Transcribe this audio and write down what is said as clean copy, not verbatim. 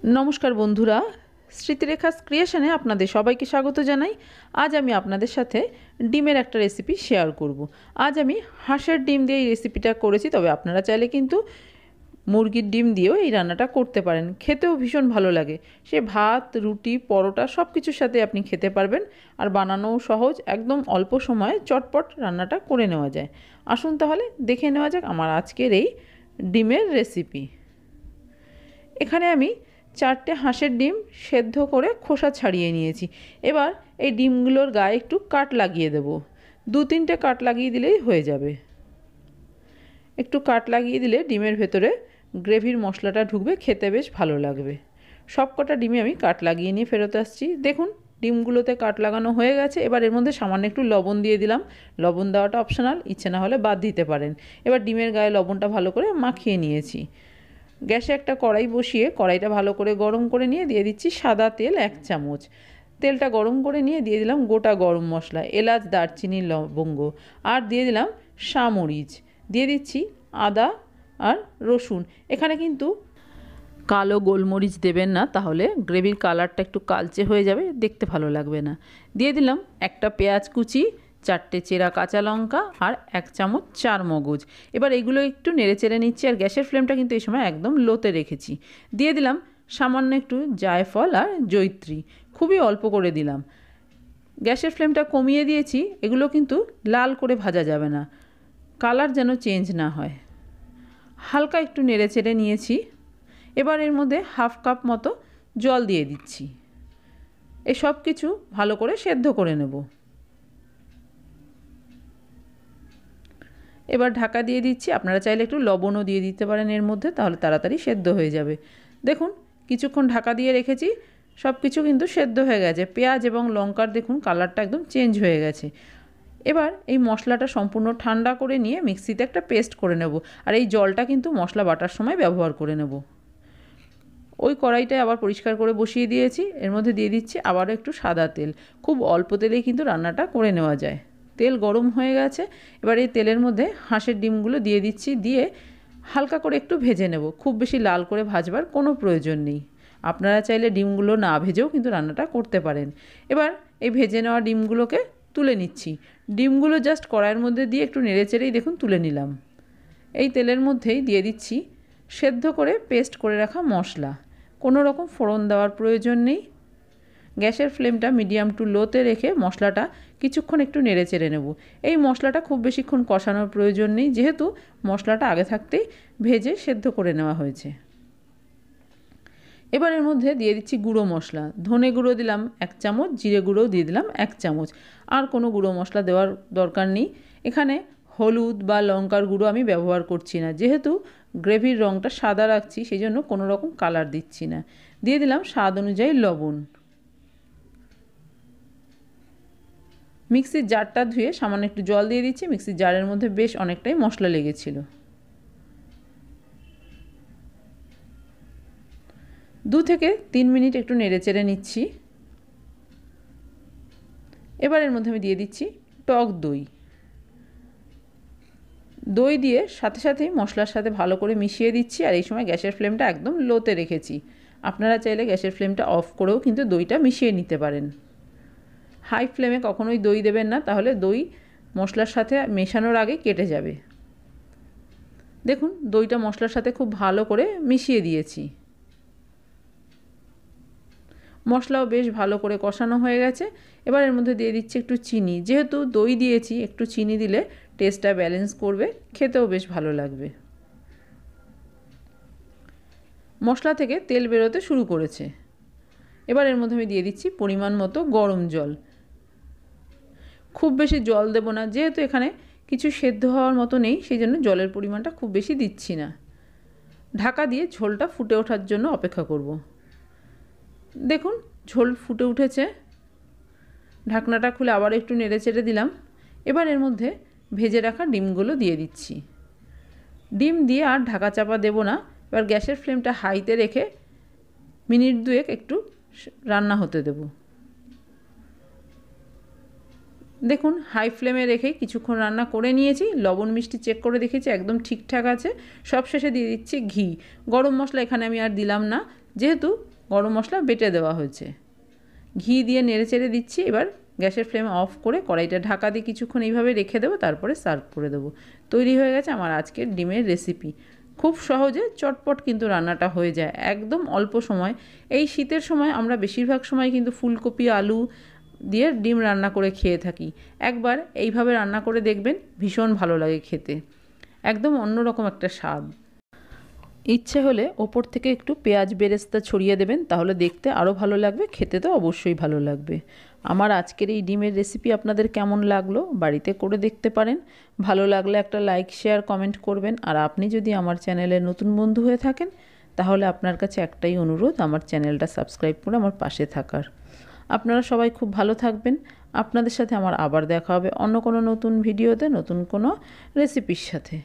नमस्कार बंधुरा स्मृतिरेखास क्रिएशने आपनादेर सबाइके स्वागत जानाई। आज आमी आपनादेर साथे डिमेर एकटा रेसिपि शेयर करब। आज आमी हाঁসের ডিম दिए रेसिपिटा करेছি, तबे आपनारा चाइले किन्तु मुरगिर डिम दिएও এই রান্নাটা করতে পারেন। খেতেও ভীষণ ভালো লাগে। সে ভাত, রুটি, পরোটা সবকিছুর সাথে আপনি খেতে পারবেন। আর বানানোও সহজ, একদম অল্প সময়ে চটপট রান্নাটা করে নেওয়া যায়। আসুন তাহলে দেখে নেওয়া যাক আমার আজকের এই ডিমের রেসিপি। এখানে আমি 4টে হাঁসের ডিম সেদ্ধ করে খোসা ছাড়িয়ে নিয়েছি। এবার এই ডিমগুলোর গায়ে একটু কাট লাগিয়ে দেব। 2-3টে কাট লাগিয়ে দিলেই হয়ে যাবে। একটু কাট লাগিয়ে দিলে ডিমের ভেতরে গ্রেভির মশলাটা ঢুকবে, খেতে বেশ ভালো লাগবে। সবকটা ডিমে আমি কাট লাগিয়ে নিয়ে ফেরত আসছি। দেখুন ডিমগুলোতে কাট লাগানো হয়ে গেছে। এবার এর মধ্যে সামান্য একটু লবণ দিয়ে দিলাম। লবণ দেওয়াটা অপশনাল, ইচ্ছে না হলে বাদ দিতে পারেন। এবার ডিমের গায়ে লবণটা ভালো করে মাখিয়ে নিয়েছি। গ্যাসে একটা কড়াই বসিয়ে কড়াইটা ভালো করে গরম করে নিয়ে দিয়ে দিচ্ছি সাদা তেল 1 চামচ। তেলটা গরম করে নিয়ে দিয়ে দিলাম গোটা গরম মশলা, এলাচ, দারচিনি, লবঙ্গ, আর দিয়ে দিলাম শামরিচ, দিয়ে দিচ্ছি আদা আর রসুন। এখানে কিন্তু কালো গোলমরিচ দেবেন না, তাহলে গ্রেভির কালারটা একটু কালচে হয়ে যাবে, দেখতে ভালো লাগবে না। দিয়ে দিলাম একটা পেঁয়াজ কুচি, 4টে চেরা কাঁচা লঙ্কা আর 1 চামচ চারমগজ। এবার এগুলো একটু নেড়ে চেড়ে নিচ্ছি, আর গ্যাসের ফ্লেমটা কিন্তু এই সময় একদম লোতে রেখেছি। দিয়ে দিলাম সামান্য একটু জায়ফল আর জয়িত্রী, খুবই অল্প করে দিলাম। গ্যাসের ফ্লেমটা কমিয়ে দিয়েছি। এগুলো কিন্তু লাল করে ভাজা যাবে না, কালার যেন চেঞ্জ না হয়। হালকা একটু নেড়ে চেড়ে নিয়েছি। এবার এর মধ্যে 1/2 কাপ মতো জল দিয়ে দিচ্ছি। এই সব কিছু ভালো করে সেদ্ধ করে নেব। এবার ঢাকা দিয়ে দিচ্ছি। আপনারা চাইলে একটু লবণও দিয়ে দিতে পারেন এর মধ্যে, তাহলে তাড়াতাড়ি সেদ্ধ হয়ে যাবে। দেখুন কিছুক্ষণ ঢাকা দিয়ে রেখেছি, সব কিছু কিন্তু সেদ্ধ হয়ে গেছে। পেঁয়াজ এবং লঙ্কার দেখুন কালারটা একদম চেঞ্জ হয়ে গেছে। এবার এই মশলাটা সম্পূর্ণ ঠান্ডা করে নিয়ে মিক্সিতে একটা পেস্ট করে নেব। আর এই জলটা কিন্তু মশলা বাটার সময় ব্যবহার করে নেব। ওই কড়াইটায় আবার পরিষ্কার করে বসিয়ে দিয়েছি। এর মধ্যে দিয়ে দিচ্ছি আবারও একটু সাদা তেল। খুব অল্প তেলেই কিন্তু রান্নাটা করে নেওয়া যায়। তেল গরম হয়ে গেছে। এবার এই তেলের মধ্যে হাঁসের ডিমগুলো দিয়ে দিচ্ছি, দিয়ে হালকা করে একটু ভেজে নেব। খুব বেশি লাল করে ভাজবার কোনো প্রয়োজন নেই। আপনারা চাইলে ডিমগুলো না ভেজেও কিন্তু রান্নাটা করতে পারেন। এবার এই ভেজে নেওয়া ডিমগুলোকে তুলে নিচ্ছি। ডিমগুলো জাস্ট কড়াইয়ের মধ্যে দিয়ে একটু নেড়ে চেড়েই দেখুন তুলে নিলাম। এই তেলের মধ্যেই দিয়ে দিচ্ছি সেদ্ধ করে পেস্ট করে রাখা মশলা। কোনো রকম ফোড়ন দেওয়ার প্রয়োজন নেই। গ্যাসের ফ্লেমটা মিডিয়াম টু লোতে রেখে মশলাটা কিছুক্ষণ একটু নেড়ে চেড়ে নেব। এই মশলাটা খুব বেশিক্ষণ কষানোর প্রয়োজন নেই, যেহেতু মশলাটা আগে থাকতেই ভেজে সেদ্ধ করে নেওয়া হয়েছে। এবার এর মধ্যে দিয়ে দিচ্ছি গুঁড়ো মশলা। ধনে গুঁড়ো দিলাম 1 চামচ, জিরে গুঁড়োও দিয়ে দিলাম 1 চামচ। আর কোনো গুঁড়ো মশলা দেওয়ার দরকার নেই। এখানে হলুদ বা লঙ্কার গুঁড়ো আমি ব্যবহার করছি না, যেহেতু গ্রেভির রঙটা সাদা রাখছি, সেই জন্য কোনো রকম কালার দিচ্ছি না। দিয়ে দিলাম স্বাদ অনুযায়ী লবণ। মিক্সির জারটা ধুয়ে সামান্য একটু জল দিয়ে দিচ্ছি। মিক্সির জারের মধ্যে বেশ অনেকটাই মশলা লেগেছিল। 2 থেকে 3 মিনিট একটু নেড়ে চেড়ে নিচ্ছি। এবার এর মধ্যে আমি দিয়ে দিচ্ছি টক দই। দই দিয়ে সাথে সাথেই মশলার সাথে ভালো করে মিশিয়ে দিচ্ছি। আর এই সময় গ্যাসের ফ্লেমটা একদম লোতে রেখেছি। আপনারা চাইলে গ্যাসের ফ্লেমটা অফ করেও কিন্তু দইটা মিশিয়ে নিতে পারেন। হাই ফ্লেমে কখনোই দই দেবেন না, তাহলে দই মশলার সাথে মেশানোর আগে কেটে যাবে। দেখুন দইটা মশলার সাথে খুব ভালো করে মিশিয়ে দিয়েছি। মশলাও বেশ ভালো করে কষানো হয়ে গেছে। এবার এর মধ্যে দিয়ে দিচ্ছি একটু চিনি। যেহেতু দই দিয়েছি, একটু চিনি দিলে টেস্টটা ব্যালেন্স করবে, খেতেও বেশ ভালো লাগবে। মশলা থেকে তেল বেরোতে শুরু করেছে। এবার এর মধ্যে আমি দিয়ে দিচ্ছি পরিমাণ মতো গরম জল। খুব বেশি জল দেব না, যেহেতু এখানে কিছু সেদ্ধ হওয়ার মতো নেই, সেই জন্য জলের পরিমাণটা খুব বেশি দিচ্ছি না। ঢাকা দিয়ে ঝোলটা ফুটে ওঠার জন্য অপেক্ষা করব। দেখুন ঝোল ফুটে উঠেছে। ঢাকনাটা খুলে আবার একটু নেড়ে চেড়ে দিলাম। এবার এর মধ্যে ভেজে রাখা ডিমগুলো দিয়ে দিচ্ছি। ডিম দিয়ে আর ঢাকা চাপা দেব না। এবার গ্যাসের ফ্লেমটা হাইতে রেখে মিনিট 2 একটু রান্না হতে দেব। দেখুন হাই ফ্লেমে রেখে কিছুক্ষণ রান্না করে নিয়েছি। লবণ মিষ্টি চেক করে দেখেছি একদম ঠিকঠাক আছে। সব শেষে দিয়ে দিচ্ছি ঘি। গরম মশলা এখানে আমি আর দিলাম না, যেহেতু গরম মশলা বেটে দেওয়া হয়েছে। ঘি দিয়ে নেড়েচেড়ে দিচ্ছি। এবার গ্যাসের ফ্লেম অফ করে কড়াইটা ঢাকা দিয়ে কিছুক্ষণ এইভাবে রেখে দেবো, তারপরে সার্ভ করে দেবো। তৈরি হয়ে গেছে আমার আজকের ডিমের রেসিপি। খুব সহজে চটপট কিন্তু রান্নাটা হয়ে যায়, একদম অল্প সময়। এই শীতের সময় আমরা বেশিরভাগ সময় কিন্তু ফুলকপি আলু দিয়ে ডিম রান্না করে খেয়ে থাকি। একবার এইভাবে রান্না করে দেখবেন, ভীষণ ভালো লাগে খেতে, একদম অন্যরকম একটা স্বাদ। ইচ্ছে হলে ওপর থেকে একটু পেঁয়াজ বেরেস্তা ছড়িয়ে দেবেন, তাহলে দেখতে আরও ভালো লাগবে, খেতে তো অবশ্যই ভালো লাগবে। আমার আজকের এই ডিমের রেসিপি আপনাদের কেমন লাগলো বাড়িতে করে দেখতে পারেন। ভালো লাগলে একটা লাইক শেয়ার কমেন্ট করবেন। আর আপনি যদি আমার চ্যানেলের নতুন বন্ধু হয়ে থাকেন, তাহলে আপনার কাছে একটাই অনুরোধ, আমার চ্যানেলটা সাবস্ক্রাইব করে আমার পাশে থাকার। আপনারা সবাই খুব ভালো থাকবেন। আপনাদের সাথে আমার আবার দেখা হবে অন্য কোনো নতুন ভিডিওতে, নতুন কোনো রেসিপির সাথে।